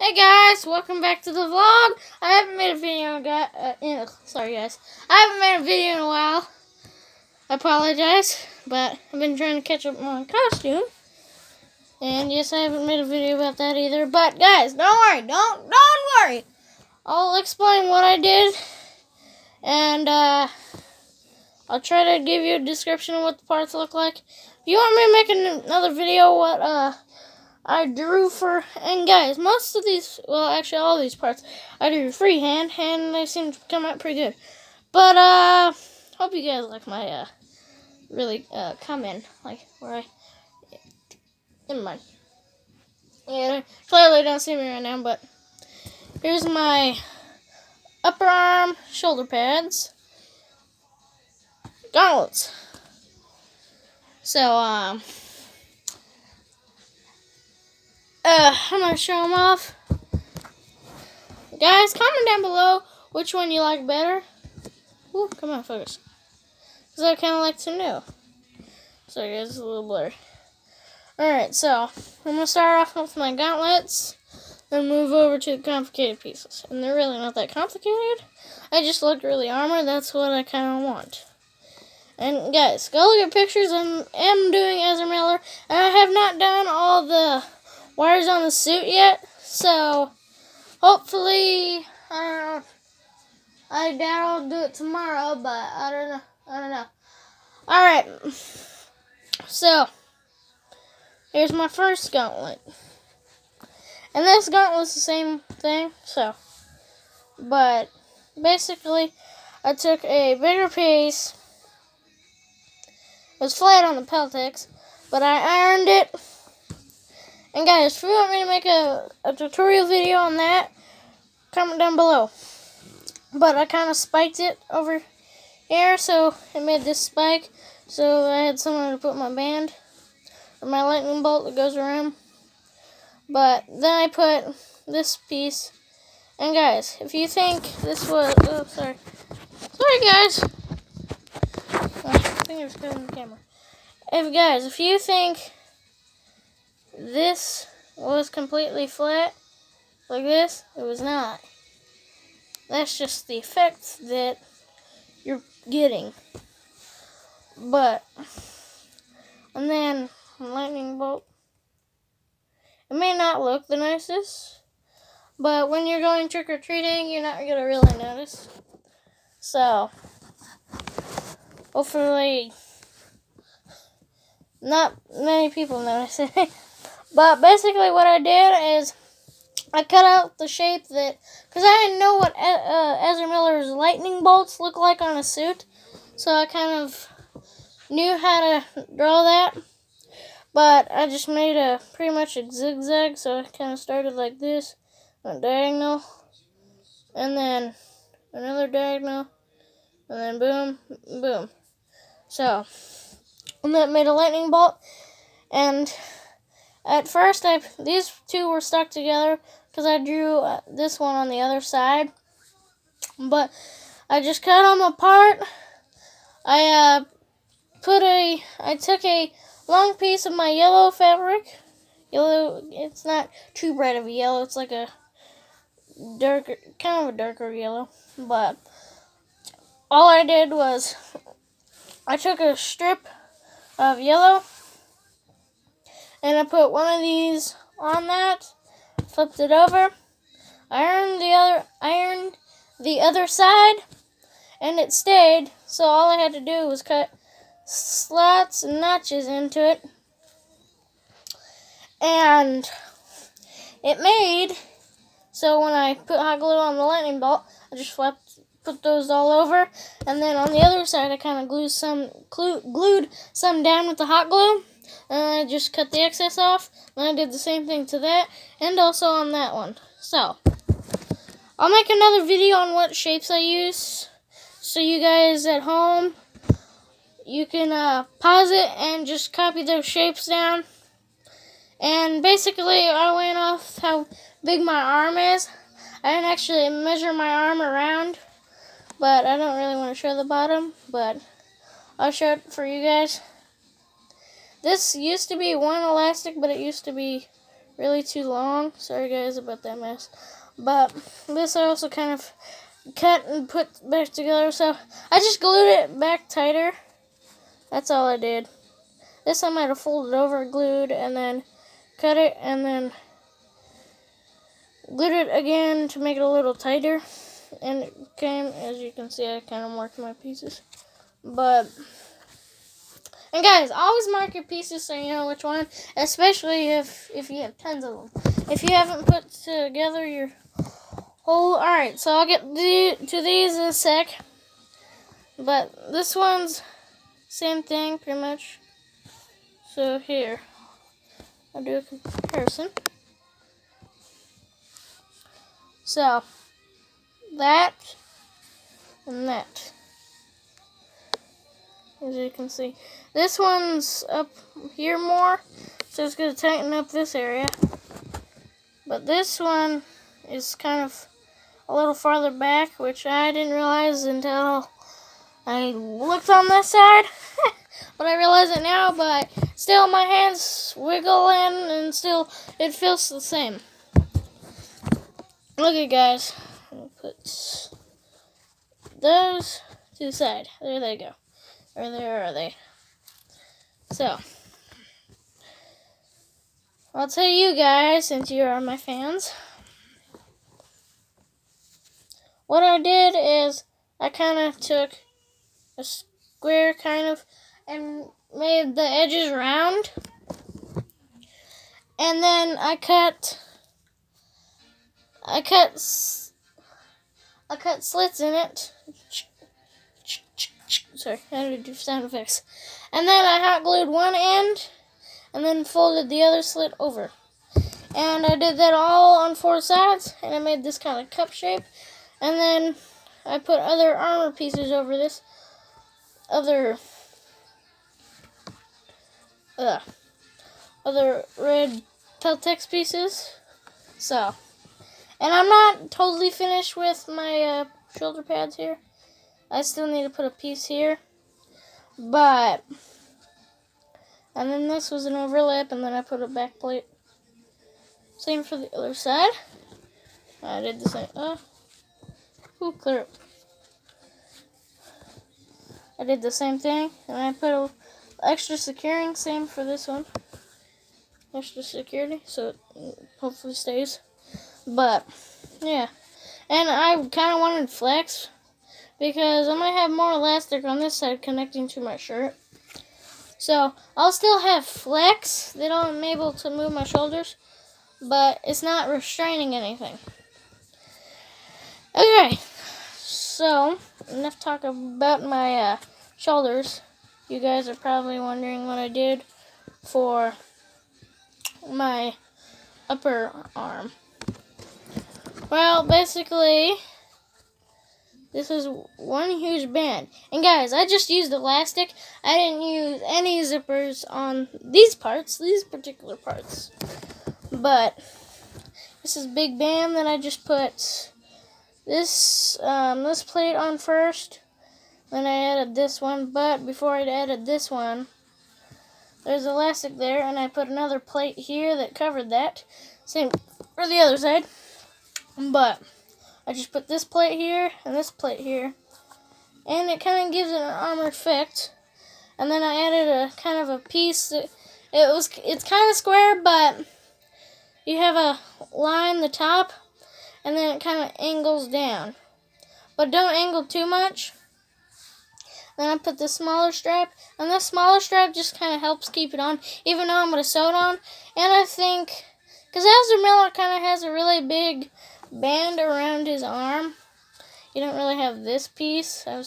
Hey guys, welcome back to the vlog. I haven't made a video sorry guys. I haven't made a video in a while. I apologize, but I've been trying to catch up on my costume. And yes, I haven't made a video about that either. But guys, don't worry, don't worry. I'll explain what I did, and I'll try to give you a description of what the parts look like. If you want me to make another video what I drew for, and guys, most of these, well, actually all these parts, I drew freehand, and they seem to come out pretty good. But, hope you guys like my, really, comment, like, where never mind. Yeah, clearly don't see me right now, but here's my upper arm shoulder pads, gauntlets. So, I'm gonna show them off. Guys, comment down below which one you like better. Ooh, come on, focus. Because I kind of like to know. Sorry guys, it's a little blurry. Alright, so I'm going to start off with my gauntlets and move over to the complicated pieces. And they're really not that complicated. I just look really armored. That's what I kind of want. And guys, go look at pictures. I am doing Ezra Miller. And I have not done all the wires on the suit yet. So, hopefully, I don't know. I doubt I'll do it tomorrow, but I don't know. Alright. So, here's my first gauntlet. And this gauntlet's the same thing, but basically, I took a bigger piece. It was flat on the Peltex, but I ironed it. And guys, if you want me to make a tutorial video on that, comment down below. But I kind of spiked it over here, so it made this spike. So I had somewhere to put my band, or my lightning bolt that goes around. But then I put this piece. And guys, if you think this was, oh sorry guys, my fingers covering the camera. If you think this was completely flat like this, it was not. That's just the effect that you're getting. But, and then lightning bolt. It may not look the nicest, but when you're going trick-or-treating, you're not going to really notice. So, hopefully, not many people notice it. But basically what I did is I cut out the shape that, because I didn't know what Ezra Miller's lightning bolts look like on a suit. So I kind of knew how to draw that. But I just made pretty much a zigzag, so I kind of started like this, a diagonal, and then another diagonal, and then boom, boom. So, and that made a lightning bolt, and at first these two were stuck together because I drew this one on the other side, but I just cut them apart. I took a long piece of my yellow fabric. Yellow, it's not too bright of a yellow. It's like a darker, kind of a darker yellow. But all I did was I took a strip of yellow and I put one of these on that, flipped it over, ironed the other side, and it stayed. So all I had to do was cut slots and notches into it, and it made so when I put hot glue on the lightning bolt, I just put those all over, and then on the other side I kind of glued some down with the hot glue, and I just cut the excess off. Then I did the same thing to that, and also on that one. So I'll make another video on what shapes I use, so you guys at home, you can pause it and just copy those shapes down. And basically, I went off how big my arm is. I didn't actually measure my arm around, but I don't really want to show the bottom, but I'll show it for you guys. This used to be one elastic, but it used to be really too long. Sorry guys about that mess. But this I also kind of cut and put back together, so I just glued it back tighter. That's all I did. This I might have folded over, glued, and then cut it, and then glued it again to make it a little tighter. And it came, as you can see, I kind of marked my pieces. And guys, always mark your pieces so you know which one, especially if you have tons of them. If you haven't put together your whole, alright, so I'll get to these in a sec. But this one's same thing, pretty much. So here, I'll do a comparison. So, that and that. As you can see, this one's up here more, so it's going to tighten up this area. But this one is kind of a little farther back, which I didn't realize until I looked on this side. But I realize it now, but still my hands wiggle in and still it feels the same. Look at guys. I'll put those to the side. There they go. Or there are they. So, I'll tell you guys, since you are my fans, what I did is I kind of took a square and made the edges round, and then I cut slits in it. Sorry, I had to do sound effects. And then I hot glued one end, and then folded the other slit over. And I did that all on 4 sides, and I made this kind of cup shape. And then I put other armor pieces over this, other red Teltex pieces. So, and I'm not totally finished with my shoulder pads here. I still need to put a piece here, and then this was an overlap, and then I put a back plate. Same for the other side. I did the same. Clear up. I did the same thing, and I put a extra securing. Same for this one. Extra security, so it hopefully stays. But yeah, and I kind of wanted flex, because I'm going to have more elastic on this side connecting to my shirt. So, I'll still have flex that I'm able to move my shoulders, but it's not restraining anything. Okay, so, enough talk about my shoulders. You guys are probably wondering what I did for my upper arm. Well, basically, this is one huge band. And guys, I just used elastic. I didn't use any zippers on these particular parts. But this is big band that I just put this plate on first. Then I added this one, but before I added this one, there's elastic there, and I put another plate here that covered that. Same for the other side. But I just put this plate here and this plate here, and it kind of gives it an armor effect. And then I added a kind of a piece that it's kind of square, but you have a line the top, and then it kind of angles down, but don't angle too much. Then I put the smaller strap, and this smaller strap just kind of helps keep it on, even though I'm going to sew it on. And I think, because Ezra Miller kind of has a really big band around his arm, you don't really have this piece. I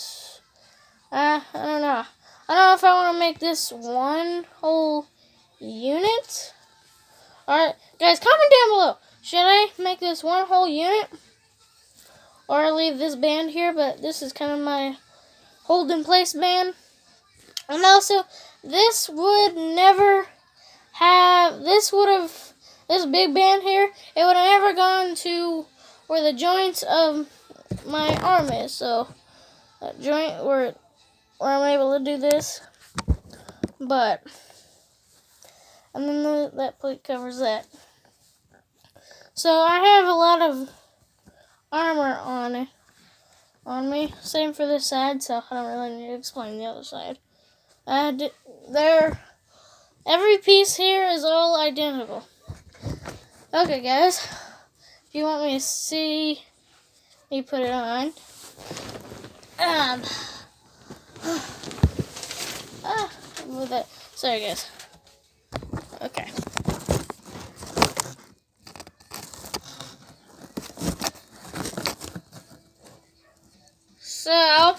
don't know. I don't know if I want to make this one whole unit. Alright, guys, comment down below. Should I make this one whole unit, or leave this band here? But this is kind of my hold in place band. And also, this would never have, this big band here, it would have never gone to where the joints of my arm is. So, that joint where I'm able to do this. But, and then that plate covers that. So I have a lot of armor on me. Same for this side, so I don't really need to explain the other side. Every piece here is all identical. Okay, guys, if you want me to see me put it on, move that. Sorry, guys. Okay. So,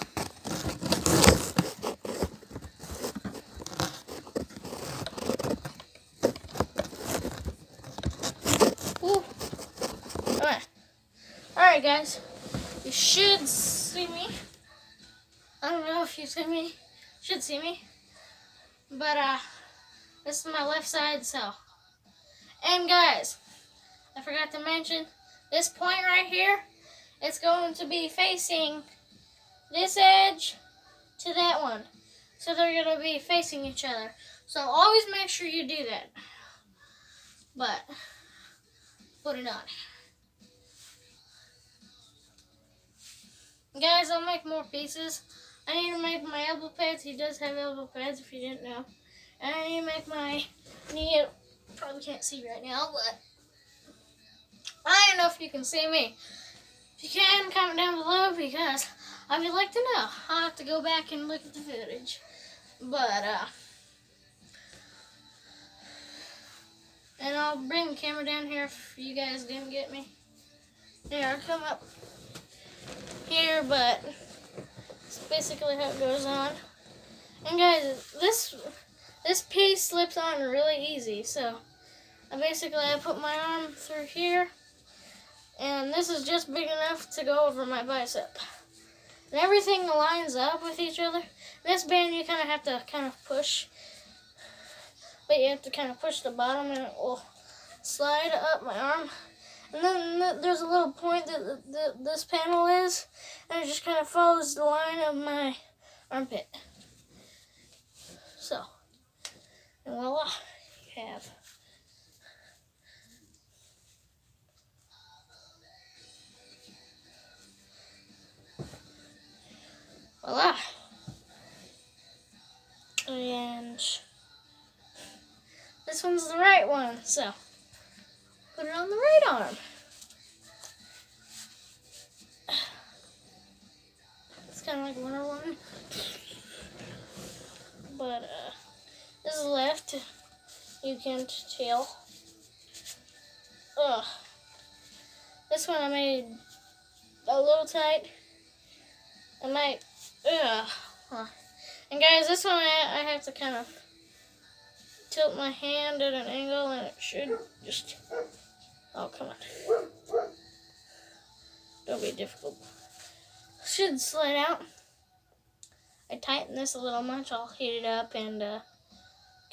alright, guys, you should see me. I don't know if you should see me, but this is my left side. So, and guys, I forgot to mention this point right here. It's going to be facing this edge to that one. So they're going to be facing each other. So always make sure you do that. But put it on. Guys, I'll make more pieces. I need to make my elbow pads. He does have elbow pads if you didn't know. And I need to make my knee. Probably can't see right now, but I don't know if you can see me. If you can, comment down below because I would like to know. I'll have to go back and look at the footage. But, and I'll bring the camera down here if you guys didn't get me. Here, I'll come up here, but it's basically how it goes on. And guys, this piece slips on really easy. So, I put my arm through here. And this is just big enough to go over my bicep. And everything lines up with each other. This band you kind of have to push. But you have to kind of push the bottom and it will slide up my arm. And then there's a little point that this panel is. And it just kind of follows the line of my armpit. So, and voila, you have. Voila. And this one's the right one, so put it on the right arm. It's kind of like Wonder Woman. But this is left. You can't tell. This one I made a little tight. And guys, this one I have to kind of tilt my hand at an angle, and it should just, oh, come on. Don't be difficult. Should slide out. I tighten this a little much. I'll heat it up and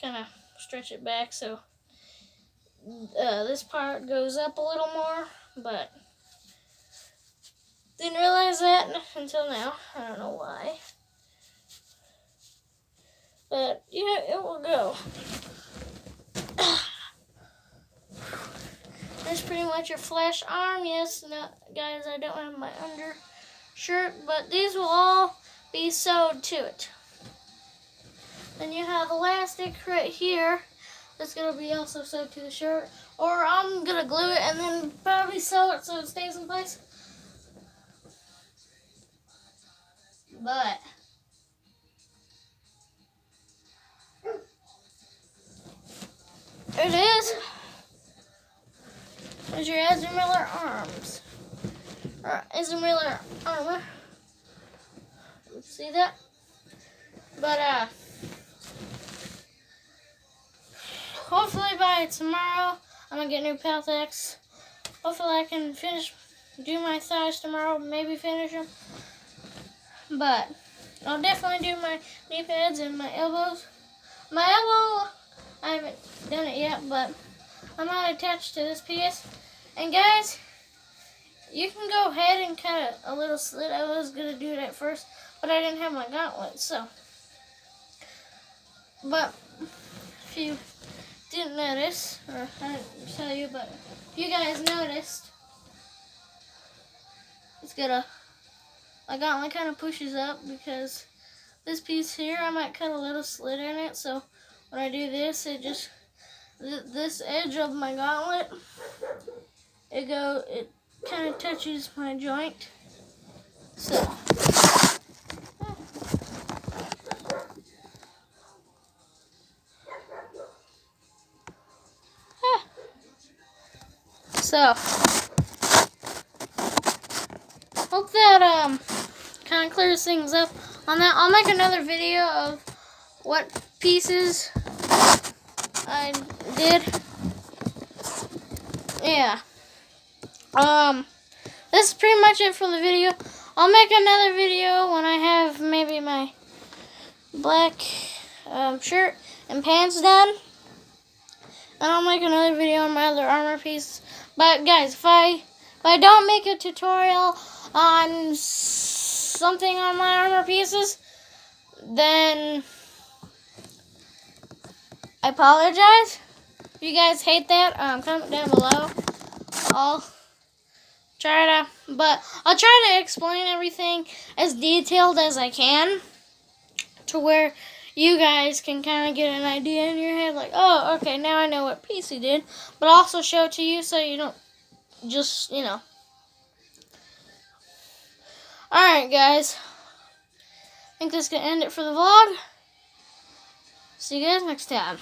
kind of stretch it back so this part goes up a little more, but didn't realize that until now. I don't know why. But yeah, it will go. That's pretty much your Flash arm. Yes, no, guys, I don't have my undershirt, but these will all be sewed to it. Then you have elastic right here that's going to be also sewed to the shirt. Or I'm going to glue it and then probably sew it so it stays in place. But it is. There's your Ezra Miller arms. Or Ezra Miller armor. See that? But hopefully by tomorrow I'm gonna get new Paltex. Hopefully I can do my thighs tomorrow, maybe finish them. But I'll definitely do my knee pads and my elbows. My elbow, I haven't done it yet, but I'm not attached to this piece. And guys, you can go ahead and cut a little slit. I was going to do it at first, but I didn't have my gauntlet, so. But if you didn't notice, or I didn't tell you, but if you guys noticed, it's got my gauntlet kind of pushes up because this piece here, I might cut a little slit in it, so when I do this, it just, this edge of my gauntlet, it kind of touches my joint, so. So, hope that kind of clears things up on that. I'll make another video of what pieces I did. Yeah. This is pretty much it for the video. I'll make another video when I have maybe my black shirt and pants done. And I'll make another video on my other armor piece. But guys, if I don't make a tutorial on something on my armor pieces, then I apologize. If you guys hate that, comment down below. I'll try to explain everything as detailed as I can, to where you guys can kind of get an idea in your head, like, oh, okay, now I know what piece he did, but also show it to you so you don't just, Alright, guys. I think that's going to end it for the vlog. See you guys next time.